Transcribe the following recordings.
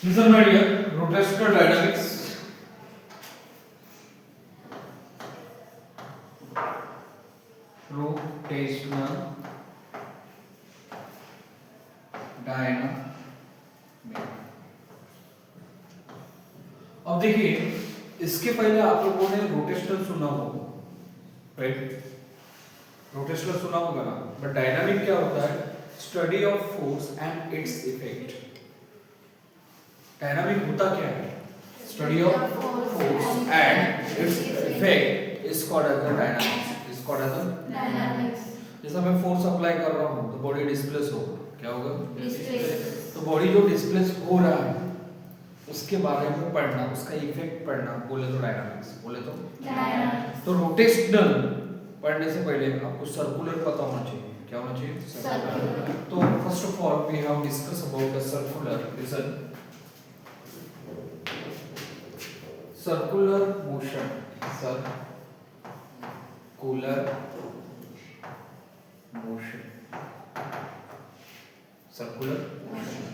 Listen, my dear, rotational dynamics. Rotational dynamic. अब देखिए, इसके पहले आप लोगों ने रोटेशनल सुना होगा, राइट? रोटेशनल सुना होगा ना, बट डायनामिक क्या होता है? Study of force and its effect. Dynamic होता क्या है? Study of force and its effect is called as the dynamics. Is called as the dynamics. जैसे मैं फोर्स अप्लाई कर रहा हूँ तो बॉडी डिस्प्लेस होगा, क्या होगा? डिस्प्लेस। तो बॉडी जो डिस्प्लेस हो रहा है उसके बारे में पढ़ना, उसका इफेक्ट पढ़ना, बोले तो डायनामिक्स, बोले तो डायनामिक्स। तो रोटेशनल पढ़ने से पहले आपको सर्कुलर पता होना चाहिए। क्या होना चाहिए? सर्कुलर। तो first of all we have discuss about the circular. Listen, circular motion, circular motion, circular motion.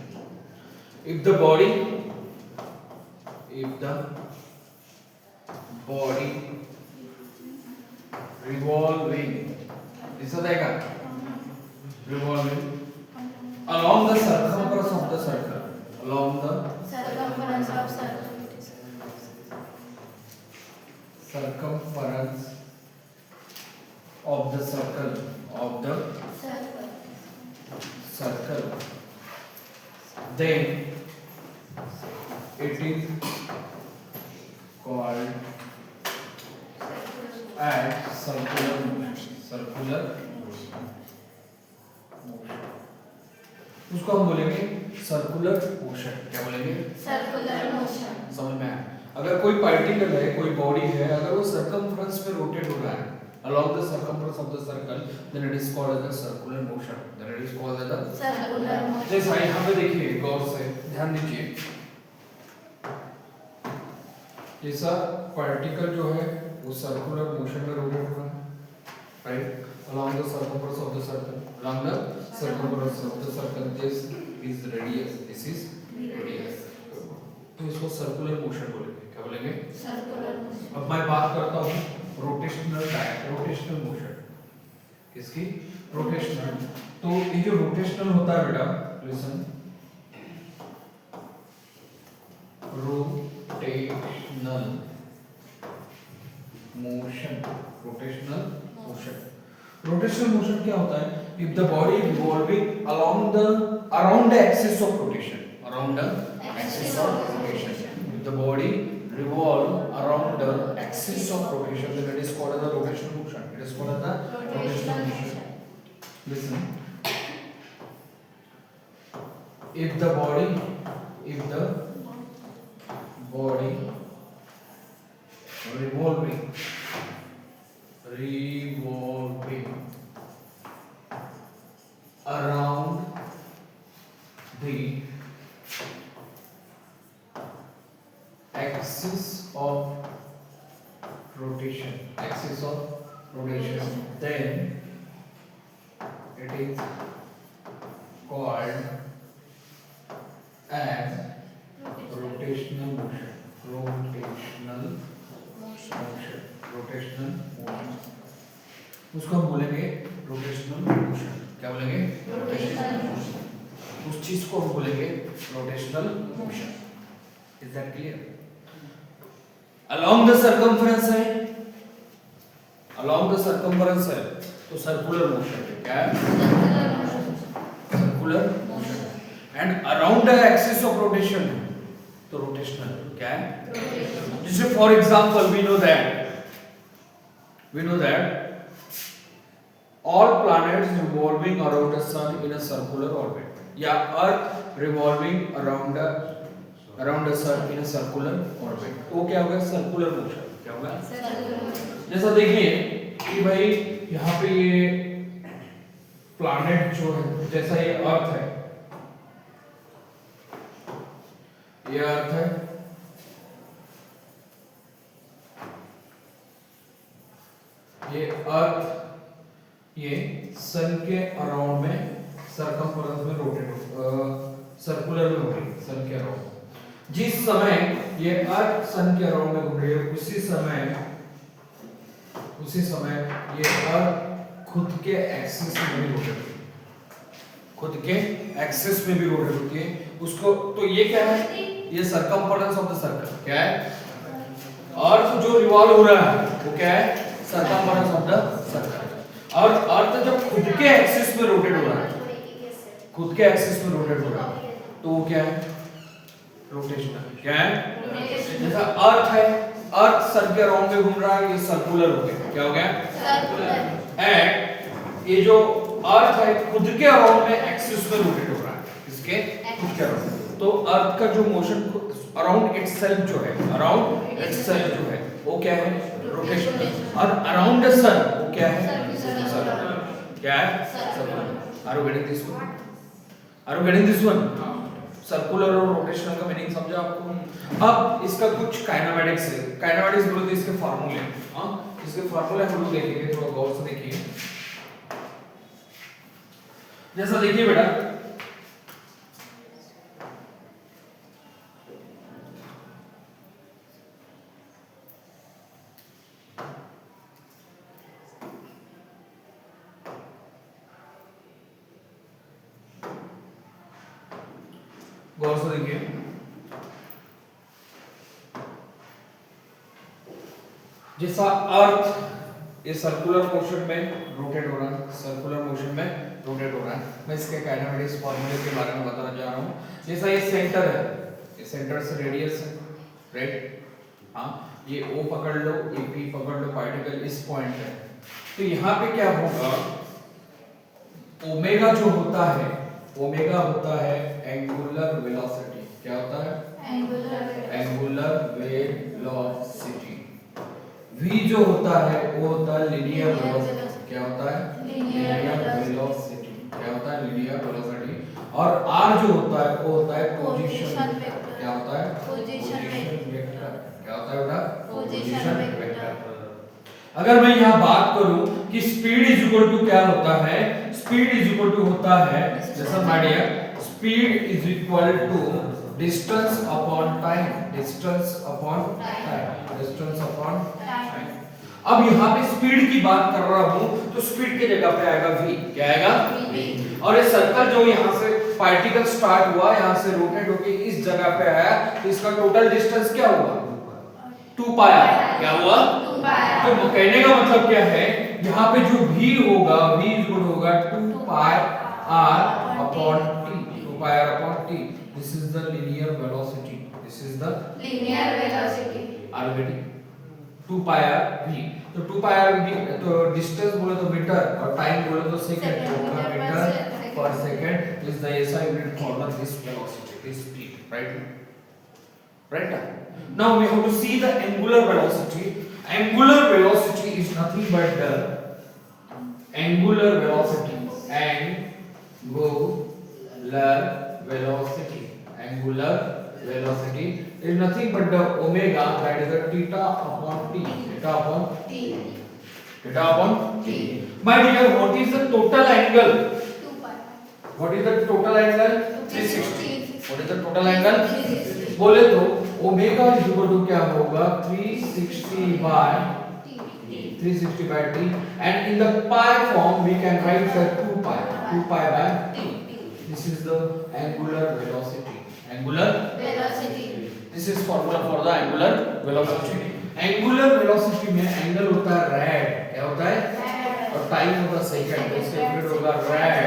If the body revolving, दिसत आहे का? Revolving along the circumference of the circle, along the circumference of the circle, then it is called as circular motion. उसको हम बोलेंगे circular motion. क्या बोलेंगे? Circular motion. समझ में आया? अगर कोई पार्टिकल है, कोई बॉडी है, अगर वो सर्कमफ्रेंस में रोटेट हो रहा है along the circumference of the circle, then it is called as a circular motion. Then it is called as a circular motion. जैसे यहाँ पे देखिए, गौर से ध्यान दीजिए, जैसा पार्टिकल जो है वो सर्कुलर मोशन में रोटेट हो रहा है, right? along the circumference of the circle, along the circumference of the circle, this is radius, this is radius. तो इसको सर्कुलर मोशन बोलेंगे। क्या बोलेंगे? Circular motion. अब मैं बात करता हूँ रोटेशनल मोशन। किसकी? रोटेशनल। तो ये जो रोटेशनल होता है बेटा, listen, rotational motion, rotational motion क्या होता है? If the body revolving around the axis of rotation, if the body revolve around the axis of rotation, then it is called as the rotational motion. It is called as the rotational motion. Listen, if the body revolving around the axis of rotation, then it is called as rotational motion. उसको हम बोलेंगे rotational motion. क्या बोलेंगे? Rotational motion. उस चीज को हम बोलेंगे rotational motion. Is that clear? along the circumference है, तो सर्कुलर मोशन है। क्या है? Circular motion. And around the axis of rotation है, तो रोटेशनल। क्या है? जैसे for example we know that all planets revolving around the sun in a circular orbit, या अर्थ revolving around the sun in a circular orbit, तो क्या होगा? Circular motion. क्या होगा? जैसा देखिए कि भाई यहाँ पे ये प्लैनेट जो है, जैसा ये अर्थ है, ये अर्थ ये सन के अराउंड में सर्कमफरेंस में रोटेट हो, सर्कुलर में रोटेट, सन के अराउंड। जिस समय ये अर्थ सन के अराउंड में घूम रही है उसी समय ये अर्थ खुद के एक्सिस में भी रोटेट होती है, खुद के एक्सिस में भी रोटेट होती है उसको। तो ये क्या है, ये सरकमफरेंस ऑफ द सर्कल क्या है, अर्थ जो रिवॉल्व हो रहा है वो क्या है, सरकमफरेंस ऑफ द सर्कल। और अर्थ जब खुद के एक्सिस में रोटेट हो रहा है, खुद के एक्सिस में रोटेट हो रहा है तो वो क्या है, रोटेशनल। क्या है, जैसा अर्थ है, अर्थ सन के अराउंड में घूम रहा है, ये सर्कुलर हो गया, क्या हो गया, सर्कुलर। एंड ये जो अर्थ है खुद के अराउंड में एक्सिस में रोटेट हो रहा है, इसके खुद के अराउंड। तो अर्थ का जो मोशन अराउंड इटसेल्फ जो है, अराउंड इटसेल्फ जो है वो क्या है, रोटेशनल। और अराउंड द सन वो क्या है, सर्कुलर। क्या है, circular. Are you getting this one, are you getting this one. Circular और रोटेशनल का मीनिंग समझा आपको। अब इसका कुछ काइनेमेटिक्स है, काइनेमेटिक्स बोलते हैं इसके फार्मूले। हां, इसके फार्मूले हम लोग देखेंगे, थोड़ा गौर से देखिए। जैसा देखिए बेटा, गौर से देखिए, जैसा अर्थ ये सर्कुलर मोशन में रोटेट हो रहा है, सर्कुलर मोशन में रोटेट हो रहा है, मैं इसके काइनेमेटिक्स फार्मूले के बारे में बताना जा रहा हूं। जैसा ये सेंटर है, ये सेंटर से रेडियस है, राइट। हाँ, ये O पकड़ लो, ये P पकड़ लो, पार्टिकल इस पॉइंट है। तो यहाँ पे क्या होगा, ओमेगा जो होता है, ओमेगा होता है एंगुलर वेलोसिटी। क्या होता है, एंगुलर वेलोसिटी। v जो होता है वो होता है लीनियर वेलोसिटी। क्या होता है, लीनियर वेलोसिटी। क्या होता है, लीनियर वेलोसिटी। और r जो होता है वो होता है पोजीशन वेक्टर। क्या होता है, पोजीशन वेक्टर। क्या होता है बेटा, पोजीशन वेक्टर। अगर मैं यहाँ बात करूं कि स्पीड इज इक्वल टू क्या होता है, स्पीड इज इक्वल टू होता है, listen my dear, speed is equal to distance upon time, distance upon time, distance upon time. अब यहाँ पे स्पीड की बात कर रहा हूं तो स्पीड की जगह पे आएगा v। क्या आएगा, v। और ये सर्कल जो यहाँ से पार्टिकल स्टार्ट हुआ, यहाँ से रोटेट होके इस जगह पे आया, तो इसका टोटल डिस्टेंस क्या हुआ, 2 पाई। क्या हुआ, 2 पाई। तो कहने का मतलब क्या है, यहाँ पे जो v होगा, v इक्वल होगा 2 pi r upon t, 2 pi r upon t। This is the linear velocity, this is the linear velocity. Are you getting, 2 pi r v। तो 2 पाई r v, तो डिस्टेंस बोले तो metre और time बोले तो second, तो metre पर second is the SI unit for this velocity, this speed, right? Now we have to see the angular velocity. Angular velocity is nothing but the angular velocity. Angular velocity is nothing but the omega, that is the theta upon t. Theta upon t. Theta upon t. My dear, what is the total angle? 2 pi. What is the total angle? 360. What is the total angle? 360. बोले तो omega is equal to क्या होगा, 360 bye t, and in the pi form we can write the 2 pi by t. This is the angular velocity. Angular velocity. This is formula for the angular velocity. Angular velocity में angle होता है rad, क्या होता है, और time होगा second, तो इसका यूनिट होगा rad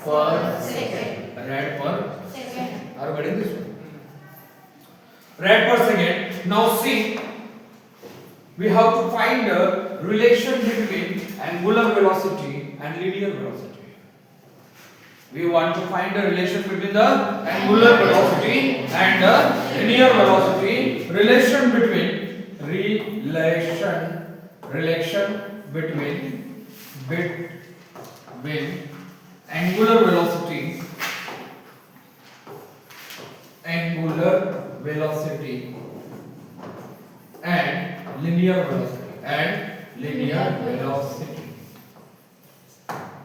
per second. Rad per second. Are you getting this one? Rad per second. Now see, we have to find the relation between angular velocity and linear velocity. We want to find the relation between the angular velocity and the linear velocity. Relation between angular velocity and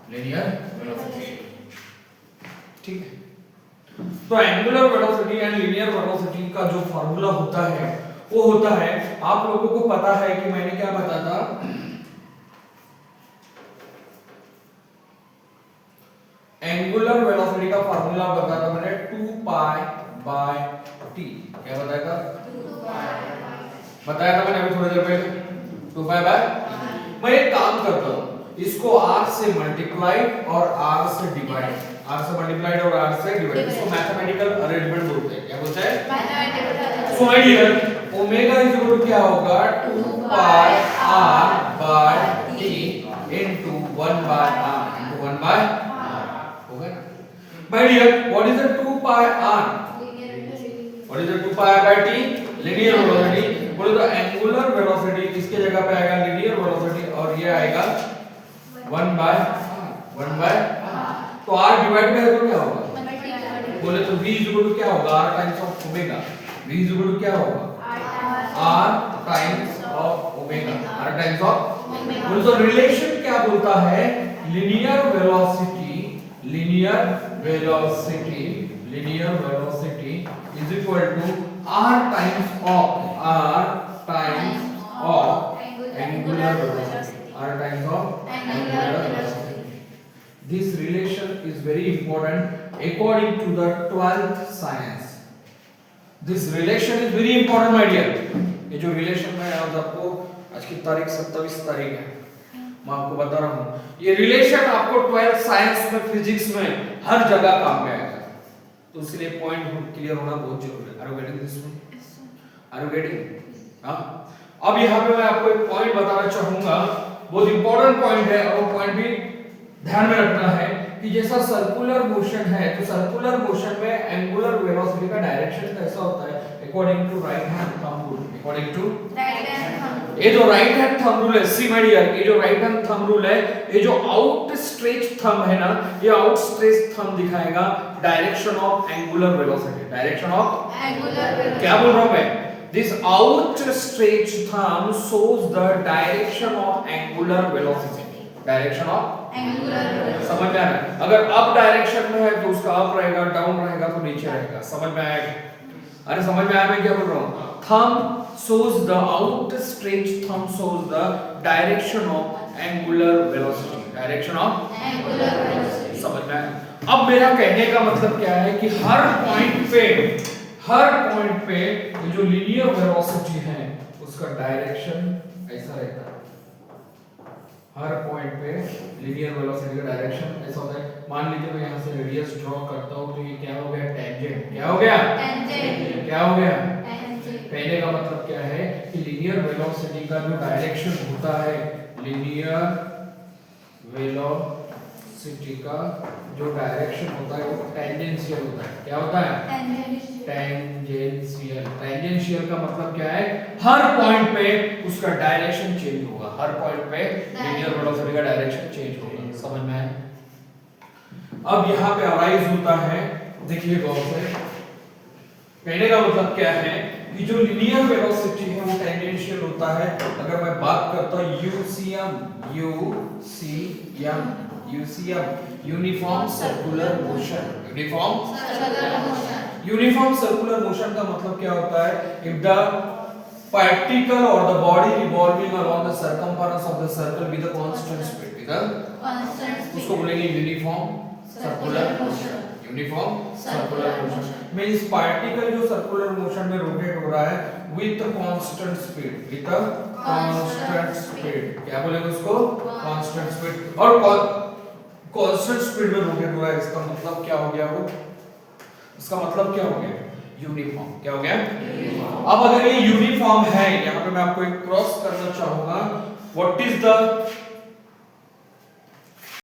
linear velocity. ठीक है। तो angular velocity and linear velocity का जो formula होता है वो होता है, आप लोगों को पता है कि मैंने क्या बताया था, एंगुलर वेलोसिटी का फार्मूला बताया था मैंने 2 पाई बाय t। क्या बताया था? बताया था मैंने अभी थोड़ी देर पहले 2 पाई बाय। मैं एक काम करता हूं, इसको r से मल्टीप्लाइड और r से डिवाइड, r से मल्टीप्लाइड और r से डिवाइड, इसको मैथमेटिकल अरेंजमेंट बोलते हैं। क्या बोलते हैं? Mathematical. So my dear, omega is equal to क्या होगा, 2 pi r by t into 1 by r into 1 by होगा ना। My dear, what is the 2 pi r? What is the 2 pi by t? Linear velocity. बोलो तो angular velocity इसके जगह पे आएगा लीनियर वेलोसिटी और ये आएगा 1 बाय तो r डिवाइड में है तो क्या होगा? बोले तो v इज इक्वल टू क्या होगा, r times of omega. v is equal to क्या होगा, r times of omega, r times of. बोले तो रिलेशन क्या बोलता है, linear velocity is equal to r times of angular velocity, r times of angular velocity. This relation is very important according to the 12th science. This relation is very important my dear. ये जो relation मैं आज आपको, आज की तारीख 27 तारीख है, मैं आपको बता रहा हूँ, ये रिलेशन आपको 12th साइंस में, फिजिक्स में हर जगह काम में आएगा, तो इसलिए पॉइंट क्लियर होना बहुत जरूरी है। Are you getting this one? Are you getting? हाँ। अब यहाँ पे मैं आपको एक पॉइंट बताना चाहूंगा, बहुत इंपॉर्टेंट पॉइंट है, और वो पॉइंट भी ध्यान में रखना है कि जैसा सर्कुलर मोशन है, तो सर्कुलर मोशन में एंगुलर वेलोसिटी का डायरेक्शन कैसा होता है, according to right hand thumb rule. According to right hand thumb rule, ये जो राइट हैंड थंब रूल है, सी माय डियर, ये जो राइट हैंड थंब रूल है, ये जो आउट स्ट्रेच थंब है ना, ये आउट स्ट्रेच थंब दिखाएगा direction of angular velocity, direction of angular velocity. क्या बोल रहा हूं मैं, this outstretched thumb shows the direction of angular velocity, direction of angular velocity. समझ में आ रहा है? अगर अप डायरेक्शन में है तो उसका अप रहेगा, डाउन रहेगा तो नीचे रहेगा। समझ में आएगा? अरे समझ में आया मैं क्या बोल रहा हूं? thumb shows the outstretched thumb shows the direction of angular velocity, direction of angular velocity. समझ में आया? अब मेरा कहने का मतलब क्या है कि हर पॉइंट पे ये जो लीनियर वेलोसिटी है उसका डायरेक्शन ऐसा रहता है। हर पॉइंट पे लीनियर वेलोसिटी का डायरेक्शन ऐसा होता है। मान लीजिए मैं यहाँ से रेडियस ड्रॉ करता हूँ तो ये क्या हो गया, टेंजेंट। क्या हो गया, टेंजेंट। क्या हो गया, टेंजेंट। कहने का मतलब क्या है कि लीनियर वेलोसिटी का जो डायरेक्शन होता है, लीनियर वेलोसिटी का जो डायरेक्शन होता है वो टेंजेंशियल होता है। क्या होता है, टेंजेंशियल। टेंजेंशियल का मतलब क्या है, हर पॉइंट पे उसका डायरेक्शन चेंज होगा, हर पॉइंट पे लीनियर वेलोसिटी का डायरेक्शन चेंज होगा। समझ में आया? अब यहाँ पे अराइज होता है, देखिए गौर से, कहने का मतलब क्या है कि जो लीनियर वेलोसिटी है वो टेंजेंशियल होता है। अगर मैं बात करता हूँ UCM, uniform circular motion, uniform circular motion का मतलब क्या होता है, if the particle or the body revolving around the circumference of the circle with a constant speed, with a constant speed, उसको बोलेंगे uniform circular motion. Uniform circular motion means particle जो circular motion में rotate हो रहा है with constant speed, with constant speed. क्या बोलेंगे उसको, कांस्टेंट स्पीड। और कांस्टेंट स्पीड में रोटेट हो रहा है, इसका मतलब क्या हो गया, वो इसका मतलब क्या हो गया, यूनिफॉर्म। क्या हो गया, यूनिफॉर्म। अब अगर ये यूनिफॉर्म है, यहाँ पे मैं आपको एक क्रॉस करना चाहूंगा, व्हाट इज द